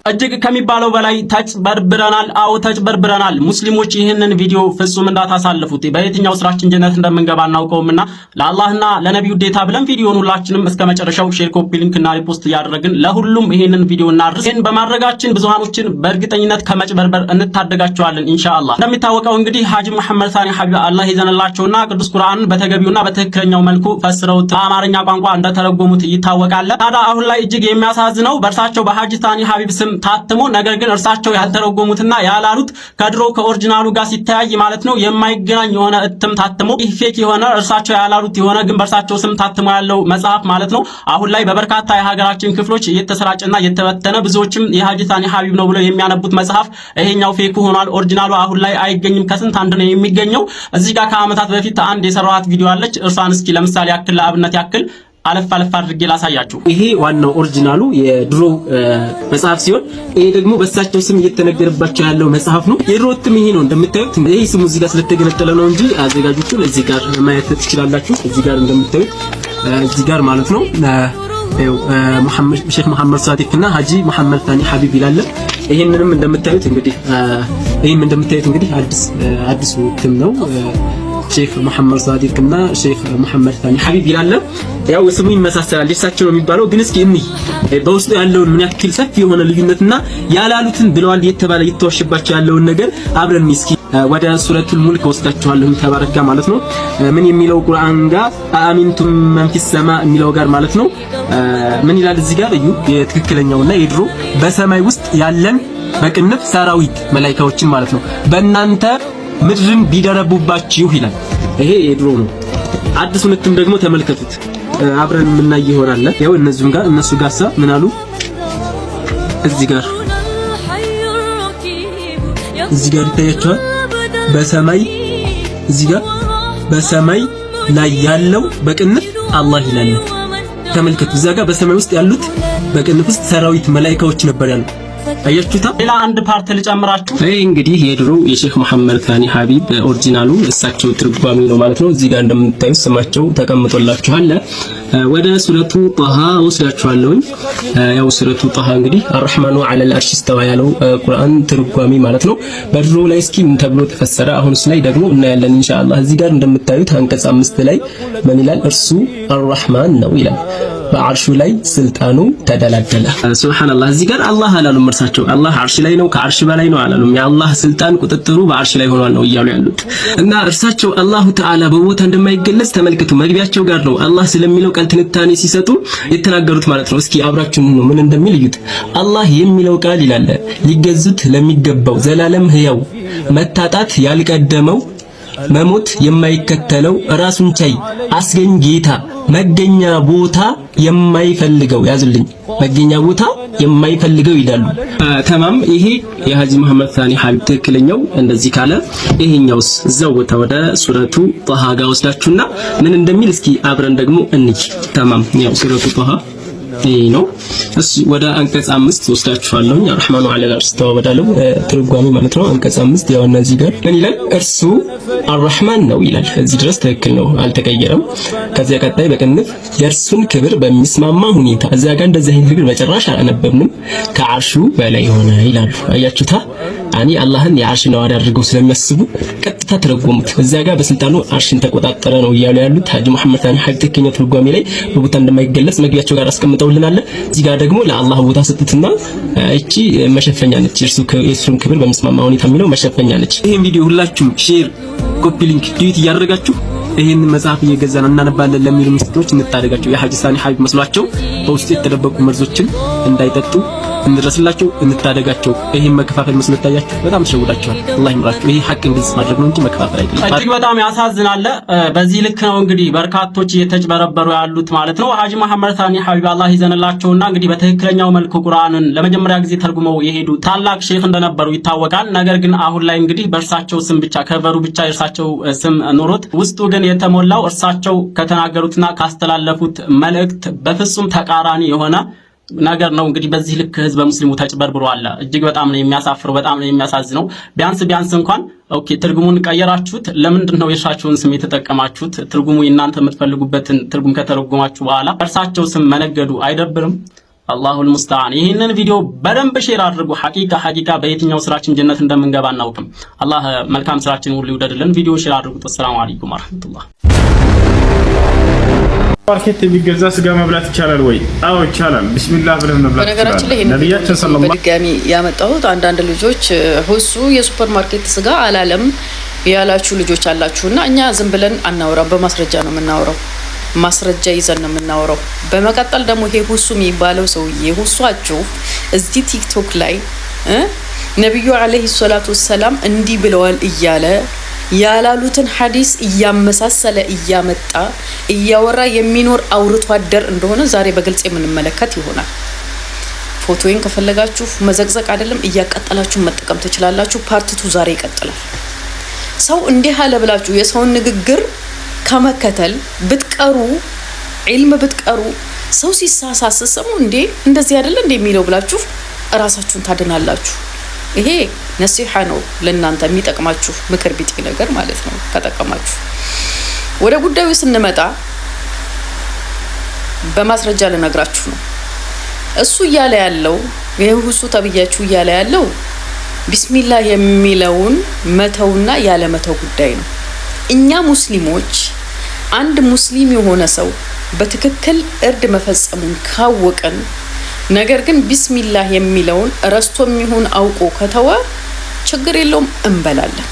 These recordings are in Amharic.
እጅግ ከሚባለው በላይ ተጭበርብረናል። አዎ ተጭበርብረናል። ሙስሊሞች ይህንን ቪዲዮ ፍጹም እንዳታሳልፉት። በየትኛው ስራችን ጀነት እንደምንገባ እናውቀውምና ለአላህና ለነብዩ ዴታ ብለን ቪዲዮን ሁላችንም እስከ መጨረሻው ሼር፣ ኮፒ ሊንክ እና ሪፖስት እያደረግን ለሁሉም ይህንን ቪዲዮ እናድርስ። በማድረጋችን ብዙሃኖችን በእርግጠኝነት ከመጭበርበር እንታደጋቸዋለን ኢንሻአላህ። እንደሚታወቀው እንግዲህ ሐጂ መሐመድ ሳኒ ሐቢብ አላህ ይዘንላቸውና ቅዱስ ቁርአንን በተገቢውና በትክክለኛው መልኩ ፈስረውት በአማርኛ ቋንቋ እንደተረጎሙት ይታወቃል። ታዲያ አሁን ላይ እጅግ የሚያሳዝነው በእርሳቸው በሐጂ ሳኒ ሐቢብ ስም ታትሞ ነገር ግን እርሳቸው ያልተረጎሙትና ያላሉት ከድሮ ከኦሪጂናሉ ጋር ሲተያይ ማለት ነው የማይገናኝ የሆነ እትም ታትሞ ይህ ፌክ የሆነ እርሳቸው ያላሉት የሆነ ግን በእርሳቸው ስም ታትሞ ያለው መጽሐፍ ማለት ነው አሁን ላይ በበርካታ የሀገራችን ክፍሎች እየተሰራጨና እየተበተነ ብዙዎችም የሐጂ ሳኒ ሐቢብ ነው ብለው የሚያነቡት መጽሐፍ ይሄኛው ፌክ ሆኗል። ኦሪጂናሉ አሁን ላይ አይገኝም። ከስንት አንድ ነው የሚገኘው። እዚህ ጋር ከአመታት በፊት አንድ የሰራኋት ቪዲዮ አለች። እርሷን እስኪ ለምሳሌ ያክል ለአብነት ያክል አለፍ አድርጌ ላሳያችሁ። ይሄ ዋናው ኦሪጂናሉ የድሮ መጽሐፍ ሲሆን ይሄ ደግሞ በእሳቸው ስም እየተነገረባቸው ያለው መጽሐፍ ነው። የድሮ እትም ይሄ ነው እንደምታዩት። ይሄ ስሙ እዚህ ጋር ስለተገነጠለ ነው እንጂ አዘጋጆቹ እዚህ ጋር ማየት ትችላላችሁ። እዚህ ጋር እንደምታዩት እዚህ ጋር ማለት ነው ሙሐመድ ሼክ መሐመድ ሳዲቅና ሐጂ መሐመድ ሳኒ ሐቢብ ይላል። ይሄንንም እንደምታዩት እንግዲህ አዲስ እትም ነው። ሼክ መሐመድ ሳዲቅና ሼክ መሐመድ ሳኒ ሐቢብ ይላል። ያው ስሙ ይመሳሰላል። እሳቸው ነው የሚባለው ግን እስኪ በውስጡ ያለውን ምን ያክል ሰፊ የሆነ ልዩነትና ያላሉትን ብለዋል የተባለ የተዋሸባቸው ያለውን ነገር አብረን እስኪ ወደ ሱረቱል ሙልክ ወስዳችኋለሁ ተባረከ ማለት ነው። ምን የሚለው ቁርአን ጋር አሚንቱም መን ፊስ ሰማ የሚለው ጋር ማለት ነው ምን ይላል እዚህ ጋር እዩ። የትክክለኛውና የድሮ በሰማይ ውስጥ ያለን በቅንፍ ሰራዊት መላእክቶችን ማለት ነው በእናንተ ምድርን ቢደረቡባችሁ ይላል። ይሄ የድሮ ነው። አዲሱን እትም ደግሞ ተመልከቱት። አብረን የምናይ ይሆናል። ያው እነሱ ጋርሳ ምን አሉ? እዚህ ጋር ይታያቸዋል። በሰማይ እዚህ ጋር በሰማይ ላይ ያለው በቅንፍ አላህ ይላል። ተመልከቱ። እዛ ጋር በሰማይ ውስጥ ያሉት በቅንፍ ውስጥ ሰራዊት መላእክቶች ነበር ያሉት። አያችሁታ። ሌላ አንድ ፓርት ልጨምራችሁ። ይሄ እንግዲህ የድሮ የሼክ መሐመድ ሳኒ ሐቢብ ኦሪጂናሉ እሳቸው ትርጓሚ ነው ማለት ነው። እዚህ ጋር እንደምታዩት ስማቸው ተቀምጦላችኋል። ወደ ሱረቱ ጣሃ ወስዳችኋለሁ። ያው ሱረቱ ጣሃ እንግዲህ አርህማኑ ዐለል አርሽ ኢስተዋ ያለው ቁርአን ትርጓሚ ማለት ነው። በድሮ ላይ እስኪ ምን ተብሎ ተፈሰረ፣ አሁንስ ላይ ደግሞ እናያለን ኢንሻአላህ። እዚህ ጋር እንደምታዩት አንቀጽ 5 ላይ ምን ይላል? እርሱ አርህማን ነው ይላል። በአርሹ ላይ ስልጣኑ ተደላደለ። ሱብሃንአላህ። እዚህ ጋር አላህ አላሉም። እርሳቸው አላህ አርሽ ላይ ነው ከአርሽ በላይ ነው አላሉም። የአላህ ስልጣን ቁጥጥሩ በአርሽ ላይ ሆኗል ነው እያሉ ያሉት። እና እርሳቸው አላሁ ተዓላ በቦታ እንደማይገለጽ ተመልከቱ። መግቢያቸው ጋር ነው አላህ ስለሚለው ቃል ትንታኔ ሲሰጡ የተናገሩት ማለት ነው። እስኪ አብራችሁን ነው ምን እንደሚል እዩት። አላህ የሚለው ቃል ይላል ሊገዙት ለሚገባው ዘላለም ህያው መታጣት ያልቀደመው መሞት የማይከተለው ራሱን ቻይ አስገኝ ጌታ መገኛ ቦታ የማይፈልገው ያዝልኝ መገኛ ቦታ የማይፈልገው ይላሉ። ተማም ይሄ የሐጂ መሐመድ ሳኒ ሐቢብ ትክክለኛው እንደዚህ ካለ ይሄኛውስ እዛው ቦታ ወደ ሱረቱ ጣሃ ጋር ወስዳችሁና ምን እንደሚል እስኪ አብረን ደግሞ እንይ። ተማም ያው ሱረቱ ጣሃ ይሄ ነው። እሺ ወደ አንቀጽ 5 ወስዳችኋለሁ። አርህማኑ ዐለል አርሽ ኢስተዋ ወዳለው ትርጓሜ ማለት ነው። አንቀጽ 5 ያው እነዚህ ጋር ምን ይላል? እርሱ አርህማን ነው ይላል። እዚህ ድረስ ትክክል ነው፣ አልተቀየረም። ከዚያ ቀጣይ በቅንፍ የእርሱን ክብር በሚስማማ ሁኔታ እዚያ ጋር እንደዚህ አይነት ነገር በጭራሽ አላነበብንም። ከአርሹ በላይ ሆነ ይላሉ። አያችሁታ። አኒ አላህን የአርሽ ነዋሪ አድርገው ስለሚያስቡ ቀጥታ ተረጎሙት። እዚያ ጋር በስልጣኑ አርሽን ተቆጣጠረ ነው እያሉ ያሉት ሐጂ መሐመድ ሳኒ ሐቢብ ትክክለኛው ትርጓሜ ላይ በቦታ እንደማይገለጽ መግቢያቸው ጋር አስቀምጠውልናል። እዚህ ጋር ደግሞ ለአላህ ቦታ ሰጡትና እቺ መሸፈኛ ነች። የእርሱን ክብር በሚስማማ ሁኔታ የሚለው መሸፈኛ ነች። ይሄን ቪዲዮ ሁላችሁም ሼር፣ ኮፒ ሊንክ፣ ዲዩት እያደረጋችሁ ይሄን መጽሐፍ እየገዛን እናነባለን ለሚሉ ምስኪኖች እንታደጋቸው። የሐጂ ሳኒ ሐቢብ መስሏቸው በውስጡ የተደበቁ መርዞችን እንዳይጠጡ እንድረስላቸው እንታደጋቸው። ይሄን መከፋፈል መስሎ ታያችሁ በጣም ተሸውዳችኋል። አላህ ይምራችሁ። ይሄ ሐቅን ግልጽ ማድረግ ነው እንጂ መከፋፈል አይደለም። እጅግ በጣም ያሳዝናል። በዚህ ልክ ነው እንግዲህ በርካቶች እየተጭበረበሩ ያሉት ማለት ነው። ሐጂ መሐመድ ሳኒ ሐቢብ አላህ ይዘንላቸውና እንግዲህ በትክክለኛው መልኩ ቁርአንን ለመጀመሪያ ጊዜ ተርጉመው የሄዱ ታላቅ ሼክ እንደነበሩ ይታወቃል። ነገር ግን አሁን ላይ እንግዲህ በእርሳቸው ስም ብቻ ከቨሩ ብቻ የእርሳቸው ስም ኖሮት ውስጡ ግን የተሞላው እርሳቸው ከተናገሩትና ካስተላለፉት መልእክት በፍጹም ተቃራኒ የሆነ ነገር ነው። እንግዲህ በዚህ ልክ ህዝበ ሙስሊሙ ተጭበርብሯል። እጅግ በጣም ነው የሚያሳፍረው፣ በጣም ነው የሚያሳዝነው። ቢያንስ እንኳን ኦኬ ትርጉሙን ቀየራችሁት፣ ለምንድን ነው የእርሳቸውን ስም የተጠቀማችሁት? ትርጉሙ እናንተ የምትፈልጉበትን ትርጉም ከተረጎማችሁ በኋላ እርሳቸው ስም መነገዱ አይደብርም? አላሁል ሙስተዓን። ይህንን ቪዲዮ በደንብ ሼር አድርጉ። ሐቂቃ በየትኛው ስራችን ጀነት እንደምንገባ አናውቅም። አላህ መልካም ስራችን ሁሉ ይውደድልን። ቪዲዮ ሼር አድርጉት። ሰላም አለይኩም ወራህመቱላህ። ማርኬት የሚገዛ ስጋ መብላት ይቻላል ወይ? አዎ ይቻላል። ቢስሚላህ ብለን መብላት ይቻላል። በነገራችን ላይ ነብያችን ሰለላሁ ዐለይሂ ወሰለም በድጋሚ ያመጣሁት አንዳንድ ልጆች ሁሱ የሱፐር ማርኬት ስጋ አላለም ያላችሁ ልጆች አላችሁና እኛ ዝም ብለን አናወራም፣ በማስረጃ ነው የምናወራው። ማስረጃ ይዘን ነው የምናወራው። በመቀጠል ደግሞ ይሄ ሁሱ የሚባለው ሰውዬ ሁሷችሁ እዚህ ቲክቶክ ላይ ነብዩ አለይሂ ሰላቱ ወሰላም እንዲህ ብለዋል እያለ ያላሉትን ሐዲስ እያመሳሰለ እያመጣ እያወራ የሚኖር አውርቶ አደር እንደሆነ ዛሬ በግልጽ የምንመለከት ይሆናል። ፎቶዬን ከፈለጋችሁ መዘቅዘቅ አይደለም እያቀጠላችሁ መጠቀም ትችላላችሁ። ፓርቲቱ ዛሬ ይቀጥላል። ሰው እንዲህ አለ ብላችሁ የሰውን ንግግር ከመከተል ብትቀሩ ዒልም ብትቀሩ ሰው ሲሳሳስ ሰሙ እንዴ እንደዚህ አይደለ እንዴ የሚለው ብላችሁ ራሳችሁን ታድናላችሁ። ይሄ ነሲሃ ነው ለእናንተ የሚጠቅማችሁ ምክር ቢጤ ነገር ማለት ነው። ከጠቀማችሁ ወደ ጉዳዩ ስንመጣ በማስረጃ ልነግራችሁ ነው። እሱ እያለ ያለው ይሄ ሁሱ ተብያችሁ እያለ ያለው ቢስሚላህ የሚለውን መተውና ያለ መተው ጉዳይ ነው። እኛ ሙስሊሞች አንድ ሙስሊም የሆነ ሰው በትክክል እርድ መፈጸሙን ካወቀን ነገር ግን ቢስሚላህ የሚለውን ረስቶም ይሁን አውቆ ከተወ ችግር የለውም እንበላለን።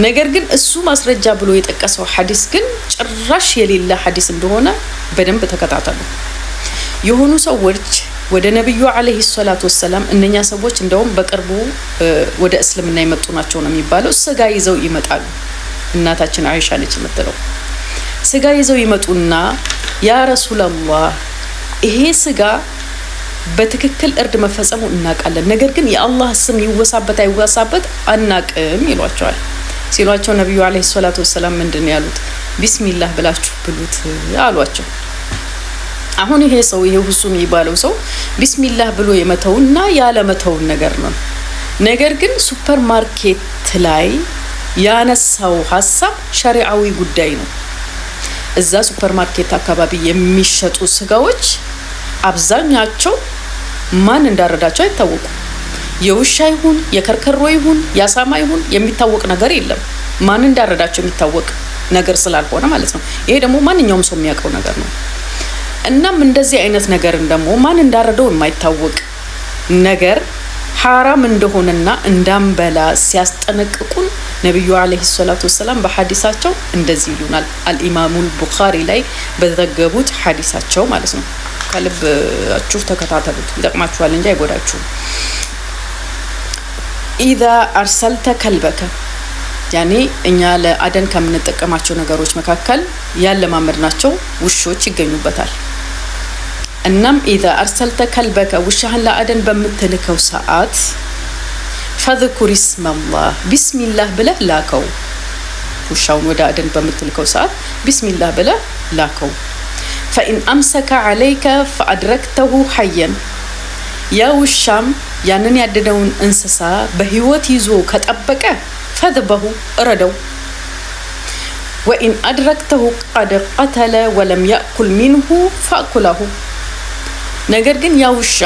ነገር ግን እሱ ማስረጃ ብሎ የጠቀሰው ሐዲስ ግን ጭራሽ የሌለ ሐዲስ እንደሆነ በደንብ ተከታተሉ። የሆኑ ሰዎች ወደ ነብዩ አለይሂ ሰላቱ ወሰላም እነኛ ሰዎች እንደውም በቅርቡ ወደ እስልምና የመጡ ናቸው ነው የሚባለው። ስጋ ይዘው ይመጣሉ። እናታችን አይሻ ነች የምትለው። ስጋ ይዘው ይመጡና ያ ረሱላህ ይሄ ስጋ በትክክል እርድ መፈጸሙ እናውቃለን፣ ነገር ግን የአላህ ስም ይወሳበት አይወሳበት አናቅም ይሏቸዋል። ሲሏቸው ነብዩ አለይሂ ሰላቱ ወሰላም ምንድን ያሉት? ቢስሚላህ ብላችሁ ብሉት አሏቸው። አሁን ይሄ ሰው ይሄ ሁሱ የሚባለው ሰው ቢስሚላህ ብሎ የመተውና ያለ መተውን ነገር ነው። ነገር ግን ሱፐር ማርኬት ላይ ያነሳው ሐሳብ ሸሪዓዊ ጉዳይ ነው። እዛ ሱፐር ማርኬት አካባቢ የሚሸጡ ስጋዎች አብዛኛቸው ማን እንዳረዳቸው አይታወቁም። የውሻ ይሁን የከርከሮ ይሁን ያሳማ ይሁን የሚታወቅ ነገር የለም። ማን እንዳረዳቸው የሚታወቅ ነገር ስላልሆነ ማለት ነው። ይሄ ደግሞ ማንኛውም ሰው የሚያውቀው ነገር ነው። እናም እንደዚህ አይነት ነገር ደግሞ ማን እንዳረደው የማይታወቅ ነገር ሐራም እንደሆነና እንዳንበላ ሲያስጠነቅቁን ነብዩ አለይሂ ሰላቱ ወሰላም በሐዲሳቸው እንደዚህ ይሉናል። አልኢማሙል ቡኻሪ ላይ በዘገቡት ሐዲሳቸው ማለት ነው። ከልባችሁ ተከታተሉት፣ ይጠቅማችኋል እንጂ አይጎዳችሁም። ኢዛ አርሰልተ ከልበከ ያኔ እኛ ለአደን ከምንጠቀማቸው ነገሮች መካከል ያለማመድናቸው ውሾች ይገኙበታል። እናም ኢዛ አርሰልተ ከልበከ ውሻህን ለአደን በምትልከው ሰዓት ፈዝኩር ስመላህ ቢስሚላህ ብለህ ላከው። ውሻውን ወደ አደን በምትልከው ሰዓት ቢስሚላህ ብለህ ላከው። ፈኢን አምሰከ ዓለይከ ፈአድረክተሁ ሐየን ያ ውሻም ያንን ያደነውን እንስሳ በህይወት ይዞ ከጠበቀ ፈዝበሁ እረደው። ወኢን አድረክተሁ ቀድ ቀተለ ወለም ያእኩል ሚንሁ ፈአኩለሁ ነገር ግን ያ ውሻ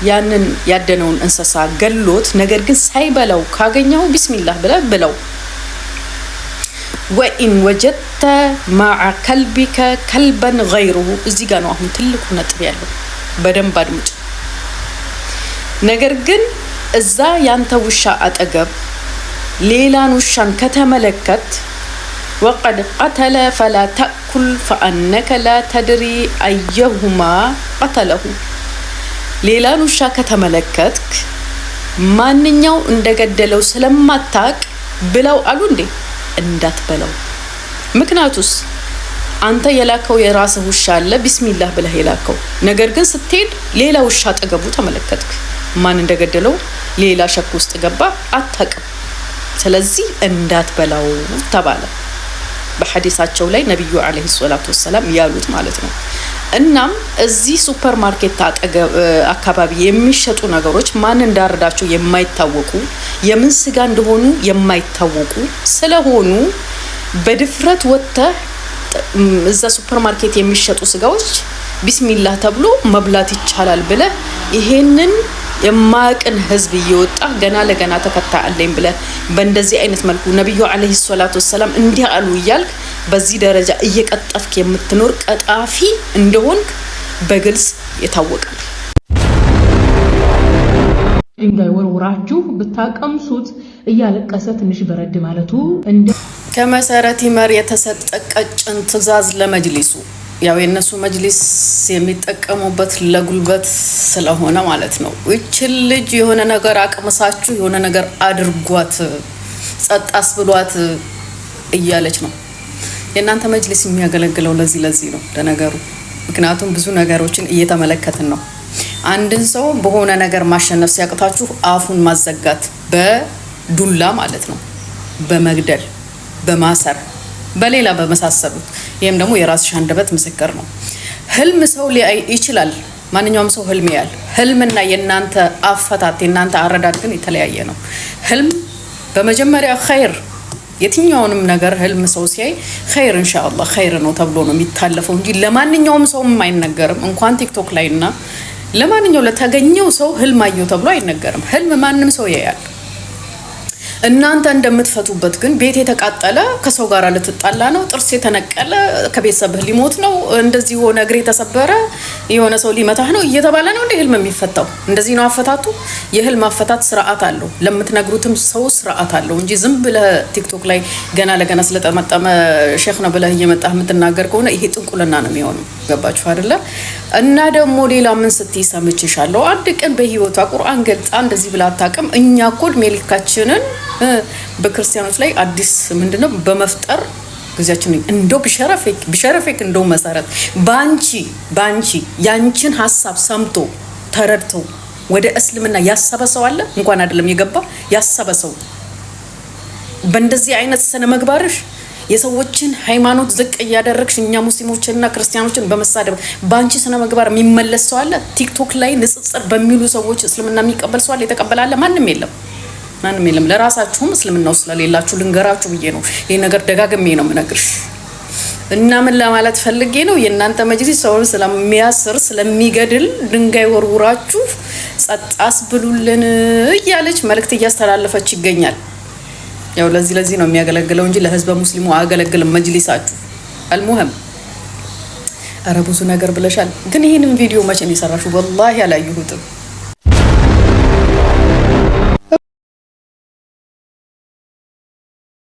ያንን ያደነውን እንስሳ ገሎት ነገር ግን ሳይበላው ካገኘው ቢስሚላህ ብለህ ብለው። ወኢን ወጀድተ ማዓ ከልቢከ ከልበን ገይሩሁ እዚህ ጋር ነው አሁን ትልቁ ነጥብ ያለው፣ በደንብ አድምጡ። ነገር ግን እዛ ያንተ ውሻ አጠገብ ሌላን ውሻን ከተመለከት ወቀድ ቀተለ ፈላ ተእኩል ፈአነከ ላ ተድሪ አየሁማ ቀተለሁ ሌላን ውሻ ከተመለከትክ ማንኛው እንደገደለው ስለማታቅ ብለው አሉ እንዴ? እንዳትበላው። ምክንያቱስ አንተ የላከው የራስህ ውሻ አለ ቢስሚላህ ብለህ የላከው፣ ነገር ግን ስትሄድ ሌላ ውሻ አጠገቡ ተመለከትክ፣ ማን እንደገደለው ሌላ ሸክ ውስጥ ገባ፣ አታቅም። ስለዚህ እንዳትበላው ተባለ። በሐዲሳቸው ላይ ነብዩ አለይሂ ሰላቱ ወሰላም ያሉት ማለት ነው። እናም እዚህ ሱፐር ማርኬት አካባቢ የሚሸጡ ነገሮች ማን እንዳረዳቸው የማይታወቁ የምን ስጋ እንደሆኑ የማይታወቁ ስለሆኑ በድፍረት ወጥተህ እዛ ሱፐር ማርኬት የሚሸጡ ስጋዎች ቢስሚላህ ተብሎ መብላት ይቻላል ብለ ይሄንን የማቅን ህዝብ እየወጣ ገና ለገና ተከታይ አለኝ ብለ በእንደዚህ አይነት መልኩ ነብዩ አለይሂ ሰላቱ ወሰለም እንዲህ አሉ ይያልክ በዚህ ደረጃ እየቀጠፍክ የምትኖር ቀጣፊ እንደሆንክ በግልጽ የታወቀ ነው። ድንጋይ ወርውራችሁ ብታቀምሱት እያለቀሰ ትንሽ በረድ ማለቱ እንደ ከመሰረት ይመር የተሰጠ ቀጭን ትእዛዝ ለመጅሊሱ ያው የነሱ መጅሊስ የሚጠቀሙበት ለጉልበት ስለሆነ ማለት ነው። እቺ ልጅ የሆነ ነገር አቅምሳችሁ የሆነ ነገር አድርጓት ጸጣስ ብሏት እያለች ነው። የናንተ መጅሊስ የሚያገለግለው ለዚህ ነው ለነገሩ። ምክንያቱም ብዙ ነገሮችን እየተመለከትን ነው። አንድን ሰው በሆነ ነገር ማሸነፍ ሲያቅታችሁ አፉን ማዘጋት በዱላ ማለት ነው፣ በመግደል በማሰር በሌላ በመሳሰሉት። ይሄም ደግሞ የራስሽ አንደበት ምስክር ነው። ህልም ሰው ሊያይ ይችላል። ማንኛውም ሰው ህልም ያያል። ህልምና የናንተ አፈታት የናንተ አረዳድ ግን የተለያየ ነው። ህልም በመጀመሪያ ኸይር፣ የትኛውንም ነገር ህልም ሰው ሲያይ ኸይር ኢንሻአላህ ኸይር ነው ተብሎ ነው የሚታለፈው እንጂ ለማንኛውም ሰው አይነገርም። እንኳን ቲክቶክ ላይና ለማንኛውም ለተገኘው ሰው ህልም አየው ተብሎ አይነገርም። ህልም ማንም ሰው ያያል። እናንተ እንደምትፈቱበት ግን ቤት የተቃጠለ ከሰው ጋር ልትጣላ ነው፣ ጥርስ የተነቀለ ከቤተሰብህ ሊሞት ነው፣ እንደዚህ ሆነ እግሬ ተሰበረ የሆነ ሰው ሊመታህ ነው እየተባለ ነው እንደ ህልም የሚፈታው። እንደዚህ ነው አፈታቱ። የህልም አፈታት ስርዓት አለው፣ ለምትነግሩትም ሰው ስርዓት አለው እንጂ ዝም ብለህ ቲክቶክ ላይ ገና ለገና ስለተመጠመ ሼክ ነው ብለህ እየመጣህ የምትናገር ከሆነ ይሄ ጥንቁልና ነው የሚሆነው። ገባችሁ አይደለ? እና ደግሞ ሌላ ምን ስትይ ሰምቼሻለሁ። አንድ ቀን በህይወቷ ቁርአን ገልጻ እንደዚህ ብላ አታውቅም። እኛ ኮድ ሜሊካችንን በክርስቲያኖች ላይ አዲስ ምንድነው በመፍጠር ግዚያችን እንደው ቢሸረፈክ እንደው መሰረት ባንቺ ያንቺን ሐሳብ ሰምቶ ተረድቶ ወደ እስልምና ያሰበሰው አለ እንኳን አይደለም የገባ ያሰበሰው በእንደዚህ አይነት ስነ ምግባርሽ የሰዎችን ሃይማኖት ዝቅ እያደረግሽ እኛ ሙስሊሞችንና ክርስቲያኖችን በመሳደብ ባንቺ ስነ ምግባር የሚመለስ ሰው አለ? ቲክቶክ ላይ ንጽጽር በሚሉ ሰዎች እስልምና የሚቀበል ሰው አለ? የተቀበለ አለ? ማንም የለም። ለራሳችሁም እስልምናው ስለሌላችሁ ልንገራችሁ ብዬ ነው ይሄ ነገር ደጋግሜ ነው የምነግርሽ። እና ምን ለማለት ፈልጌ ነው የእናንተ መጅሊስ ሰውን ስለሚያስር ስለሚገድል ድንጋይ ወርውራችሁ ጸጣስ ብሉልን እያለች መልእክት እያስተላለፈች ይገኛል። ያው ለዚህ ነው የሚያገለግለው እንጂ ለህዝበ ሙስሊሙ አያገለግልም መጅሊሳችሁ። አልሙህም አረ ብዙ ነገር ብለሻል። ግን ይሄንን ቪዲዮ መቼ ነው የሰራሽው? ወላሂ አላየሁትም።